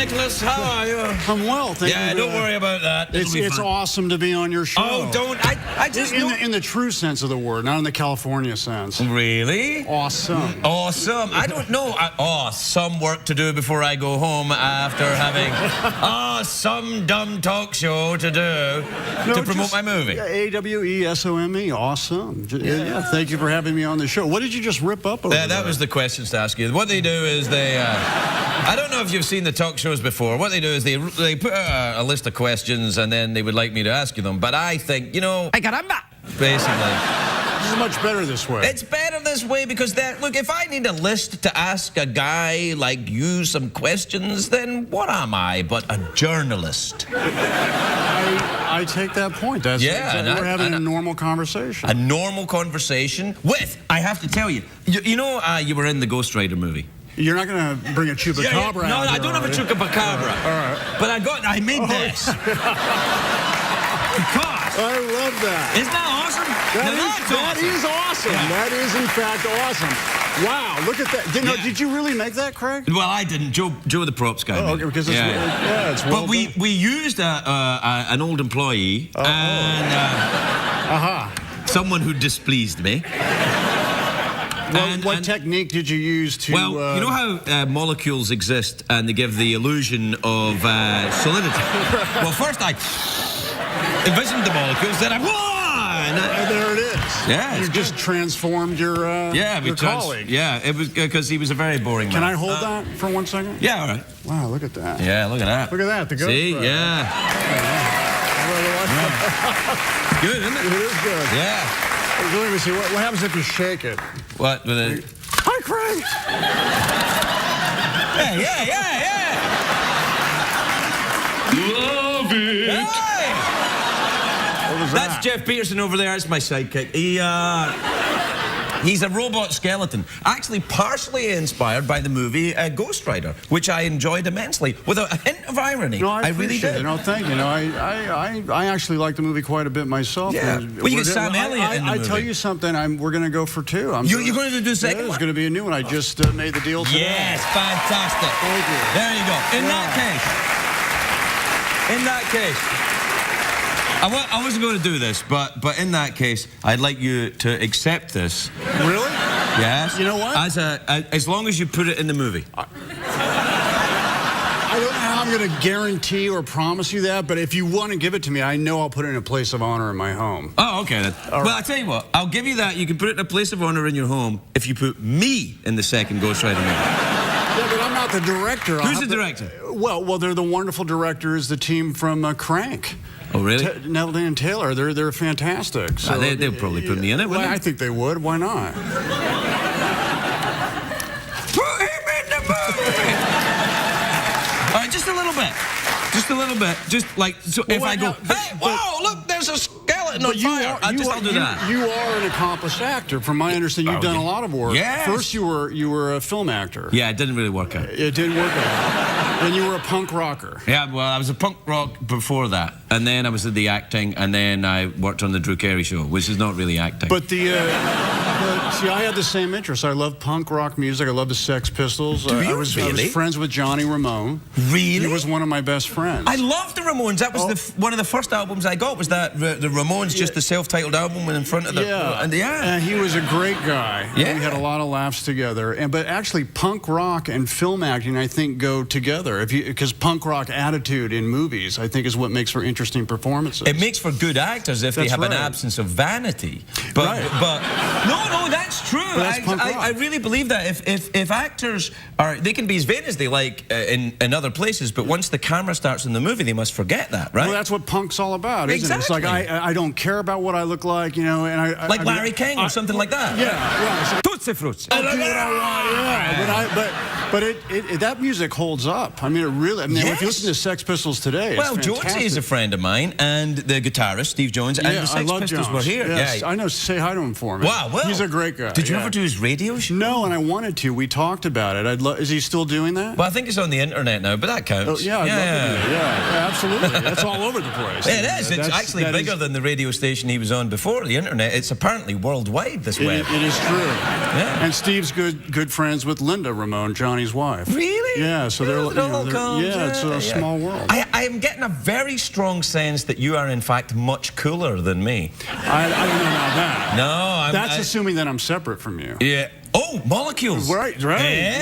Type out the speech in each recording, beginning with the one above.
Nicholas, how are you? I'm well, thank you. Yeah, don't worry about that. It's awesome to be on your show. Oh, don't. I just in the true sense of the word, not in the California sense. Really? Awesome. Awesome. I don't know. Some work to do before I go home after having some dumb talk show to do to promote my movie. Yeah, AWESOME. Awesome. Yeah, thank you for having me on the show. What did you just rip up over there? That was the questions to ask you. What they do is they... I don't know if you've seen the talk shows before. What they do is they put a list of questions and then they would like me to ask you them. But I think, you know... Ay, caramba! Basically. This is much better this way. It's better this way because, look, if I need a list to ask a guy like you some questions, then what am I but a journalist? I take that point. That's exactly, we're having a normal conversation. A normal conversation with, I have to tell you, you know you were in the Ghost Rider movie. You're not going to bring a chupacabra No, out I here, don't have a chupacabra. All right. But I made this. Because... I love that. Isn't that awesome? That is awesome. Yeah. That is, in fact, awesome. Wow, look at that. Did you really make that, Craig? Well, I didn't. Joe the props guy. Oh, okay, because it's well But we used an old employee and someone who displeased me. What technique did you use to... Well, you know how molecules exist and they give the illusion of solidity? Well, first I envisioned the molecules, then I... And there it is. Yeah, you just transformed your colleague. Yeah, it was because he was a very boring man. Can I hold that for 1 second? Yeah, all right. Wow, look at that. Yeah, look at that. Look at that. The Ghost See, Rider. yeah. Good, isn't it? It is good. Yeah. Let me see. What happens if you shake it? What? With it? Hi, Craig. Yeah. Love it. Hey. That's Jeff Peterson over there. That's my sidekick. He's a robot skeleton. Actually, partially inspired by the movie Ghost Rider, which I enjoyed immensely, with a hint of irony. No, I really did. Thank you. I actually like the movie quite a bit myself. Yeah. Well, you get Sam Elliott in the movie. I tell you something. We're going to go for 2. You're going to do the second one? There's going to be a new one. I just made the deal today. Yes, fantastic. Thank you. There you go. In that case. I wasn't going to do this, but in that case, I'd like you to accept this. Really? Yes. You know what? As long as you put it in the movie. I don't know how I'm going to guarantee or promise you that, but if you want to give it to me, I know I'll put it in a place of honor in my home. Oh, okay then. Well, I'll tell you what. I'll give you that. You can put it in a place of honor in your home if you put me in the second Ghost Rider movie. Yeah, but I'm not the director. Who's the director? Well, they're the wonderful directors, the team from Crank. Oh, really? Nellie and Taylor, they're fantastic. So they'll probably put me in it, wouldn't they? I think they would. Why not? Put him in the movie! All right, just a little bit. Just a little bit. Just like, so if I go, hey, whoa, look, there's a skeleton on fire. I'll do that. You are an accomplished actor. From my understanding, you've done a lot of work. Yes. First, you were a film actor. Yeah, it didn't really work out. It didn't work out. Then you were a punk rocker. Yeah, well, I was a punk rock before that. And then I was in the acting, and then I worked on the Drew Carey Show, which is not really acting. But see, I had the same interest. I love punk rock music. I love the Sex Pistols. Do you I was friends with Johnny Ramone. Really? He was one of my best friends. I loved the Ramones. That was one of the first albums I got. Was that the Ramones, just the self-titled album in front of the... And he was a great guy. Yeah. We had a lot of laughs together. But actually, punk rock and film acting, I think, go together. Because punk rock attitude in movies, I think, is what makes for interesting performances. It makes for good actors if they have an absence of vanity. But no, that's true. I really believe that if actors they can be as vain as they like in other places, but once the camera starts in the movie, they must forget that, right? Well, that's what punk's all about, isn't it? It's like I don't care about what I look like, you know, and like Larry King or something like that. Yeah. Tootsie Fruits. I'll do what I want. Yeah. But that music holds up. I mean, it really. I mean, if you listen to Sex Pistols today, well, Jonesy is a friend of mine, and the guitarist Steve Jones, and the Sex Pistols were here. Yes, I know. Say hi to him for me. Wow, well, he's a great guy. Did you ever do his radio show? No, and I wanted to. We talked about it. Is he still doing that? Well, I think it's on the internet now, but that counts. Oh, yeah, absolutely. That's all over the place. It is. It's actually bigger than the radio station he was on before the internet. It's apparently worldwide, this web. It is true. Yeah. And Steve's good friends with Linda Ramone, Johnny's wife. Really? Really? Yeah, so it's a small world. I am getting a very strong sense that you are, in fact, much cooler than me. I don't know about that. No, That's assuming that I'm separate from you. Yeah. Oh, molecules. Right. Yeah.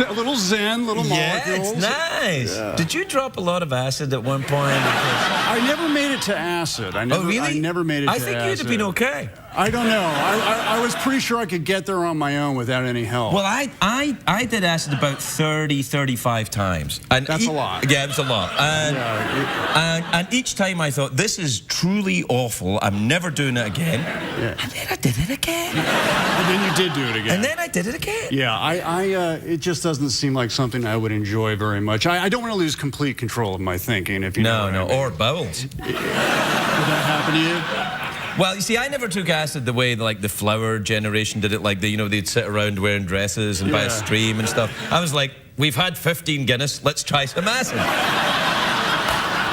A little zen, little molecules. It's nice. Yeah. Did you drop a lot of acid at one point? I never made it to acid. I never made it to acid. I think you'd have been okay. I don't know. I was pretty sure I could get there on my own without any help. Well, I did acid about 30, 35 times. And that's a lot. Yeah, it was a lot. And each time I thought, this is truly awful. I'm never doing it again. Yeah. And then I did it again. And then you did do it again. And then I did it again. Yeah, it just doesn't seem like something I would enjoy very much. I don't want to lose complete control of my thinking, if you know what I mean. Or bowels. Did that happen to you? Well, you see, I never took acid the way like the flower generation did it. Like they'd sit around wearing dresses and by a stream and stuff. I was like, we've had 15 Guinness. Let's try some acid.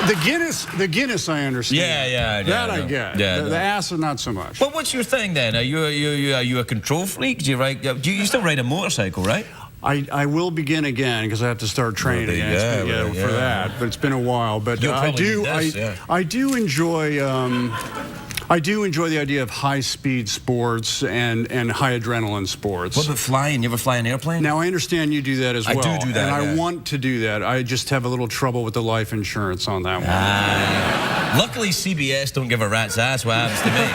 The Guinness, I understand. Yeah. That I get. Yeah, the acid, not so much. Well, what's your thing then? Are you a control freak? Do you still ride a motorcycle, right? I will begin again because I have to start training again for that. But it's been a while. But I do enjoy. I do enjoy the idea of high-speed sports and high adrenaline sports. What about flying? You ever fly an airplane? Now, I understand you do that as well. I do that, and I want to do that. I just have a little trouble with the life insurance on that one. Luckily, CBS don't give a rat's ass what happens to me.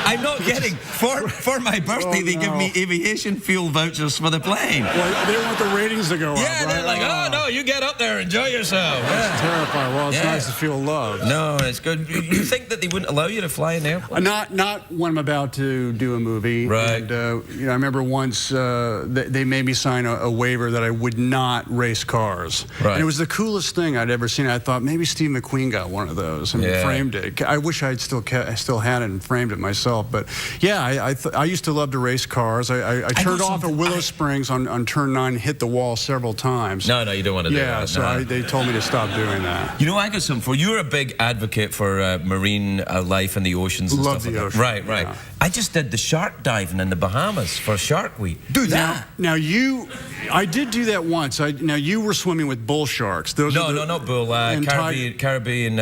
I'm not kidding. For my birthday, they give me aviation fuel vouchers for the plane. Well, they want the ratings to go up, Yeah, they're like, oh, no, you get up there, enjoy yourself. That's terrifying. Well, it's nice to feel loved. No, it's good. You think that they wouldn't allow you to fly an airplane? Not when I'm about to do a movie. Right. And, I remember once they made me sign a waiver that I would not race cars. Right. And it was the coolest thing I'd ever seen. I thought maybe Steve McQueen got one of those and framed it. I wish I still had it and framed it myself. But yeah, I used to love to race cars. I turned off at Willow Springs on turn 9, hit the wall several times. No, you don't want to do that. Yeah, so they told me to stop doing that. You know, I got something for you. You're a big advocate for marine life in the oceans and Love stuff the like ocean. Right. Yeah. I just did the shark diving in the Bahamas for Shark Week. Do that. Now I did do that once. Now you were swimming with bull sharks. Those no, not bull. Caribbean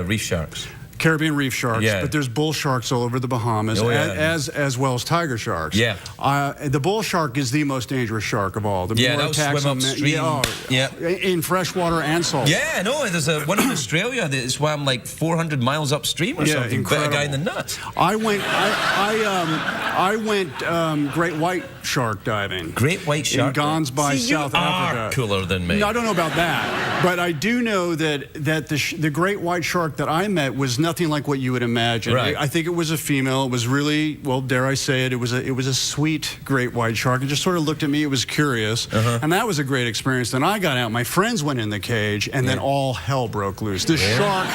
reef sharks. Caribbean reef sharks, but there's bull sharks all over the Bahamas, as well as tiger sharks. Yeah. The bull shark is the most dangerous shark of all. They'll swim upstream. In freshwater and salt. Yeah, no, there's one in Australia that swam like 400 miles upstream or something. Incredible. Bit a guy in the nuts. I went great white shark diving. Great white shark? In Gansby, South Africa. You are cooler than me. No, I don't know about that. But I do know that the great white shark that I met was nothing like what you would imagine. Right. I think it was a female. It was really, well, dare I say it, it was a sweet great white shark. It just sort of looked at me. It was curious. And that was a great experience. Then I got out. My friends went in the cage, and then all hell broke loose. This shark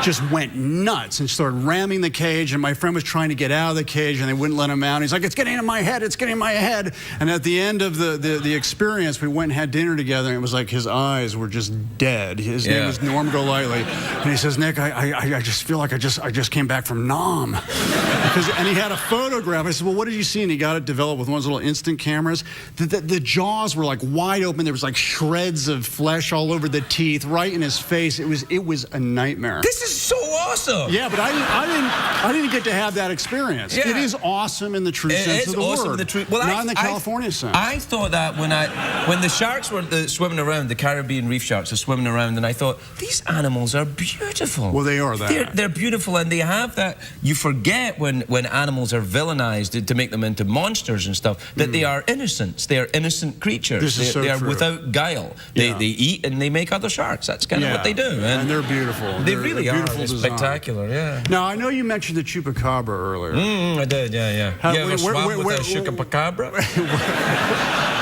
just went nuts and started ramming the cage, and my friend was trying to get out of the cage, and they wouldn't let him out. And he's like, it's getting in my head. It's getting in my head. And at the end of the experience, we went and had dinner together, and it was like his eyes were just dead. His name was Norm Golightly. And he says, Nick, I just feel like I just came back from Nam. And he had a photograph. I said, well, what did you see? And he got it developed with one of those little instant cameras. The jaws were like wide open. There was like shreds of flesh all over the teeth, right in his face. It was a nightmare. This is so awesome. Yeah, but I didn't get to have that experience. Yeah. It is awesome in the true sense of the awesome word. In the true, well, not in the California sense. I thought that when the sharks were swimming around, the Caribbean reef sharks are swimming around, and I thought, these animals are beautiful. Well, they are that. They're beautiful, and they have that. You forget when animals are villainized to make them into monsters and stuff, that they are innocents. They are innocent creatures. This is so they are true. Without guile. They eat and they make other sharks. That's kind of what they do. And they're beautiful. They really are. They're spectacular, Now, I know you mentioned the chupacabra earlier. I did, yeah. You ever swam with a chupacabra?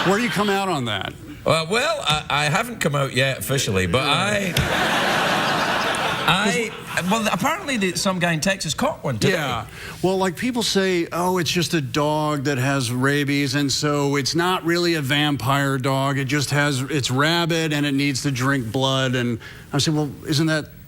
Where do you come out on that? Well, I haven't come out yet officially, but well, apparently some guy in Texas caught one today. Yeah. Well, like people say, oh, it's just a dog that has rabies, and so it's not really a vampire dog. It just has, it's rabid, and it needs to drink blood. And I said, well,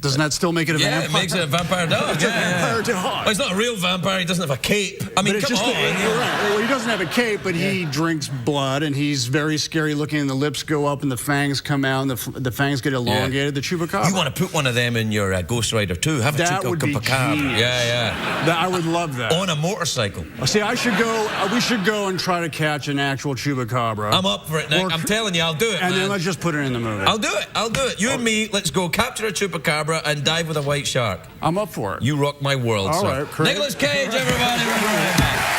doesn't that still make it a vampire? Yeah, it makes it a vampire dog. It's a vampire dog. Well, he's not a real vampire. He doesn't have a cape. I mean, come on. You're right. Well, he doesn't have a cape, but he drinks blood, and he's very scary looking, and the lips go up, and the fangs come out, and the fangs get elongated. The chupacabra. You want to put one of them in your Ghost Rider too? Have a chupacabra. Yeah. I would love that. On a motorcycle. See, I should go. We should go and try to catch an actual chupacabra. I'm up for it, Nick. I'm telling you, I'll do it. And then let's just put it in the movie. I'll do it. You and me, let's go capture a chupacabra and dive with a white shark. I'm up for it. You rock my world, All sir. right, Craig. Nicolas Cage, everybody. We're right back.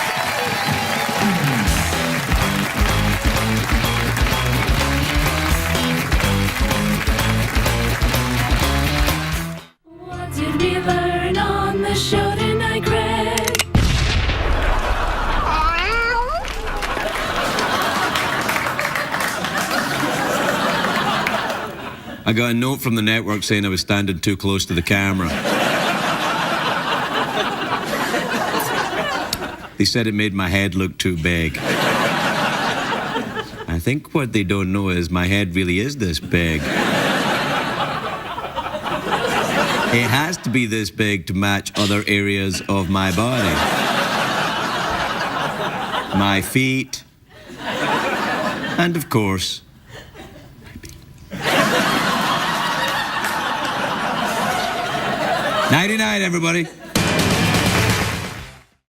What did we learn on the show tonight, Craig? I got a note from the network saying I was standing too close to the camera. They said it made my head look too big. I think what they don't know is my head really is this big. It has to be this big to match other areas of my body. My feet. And of course, nighty-night, everybody.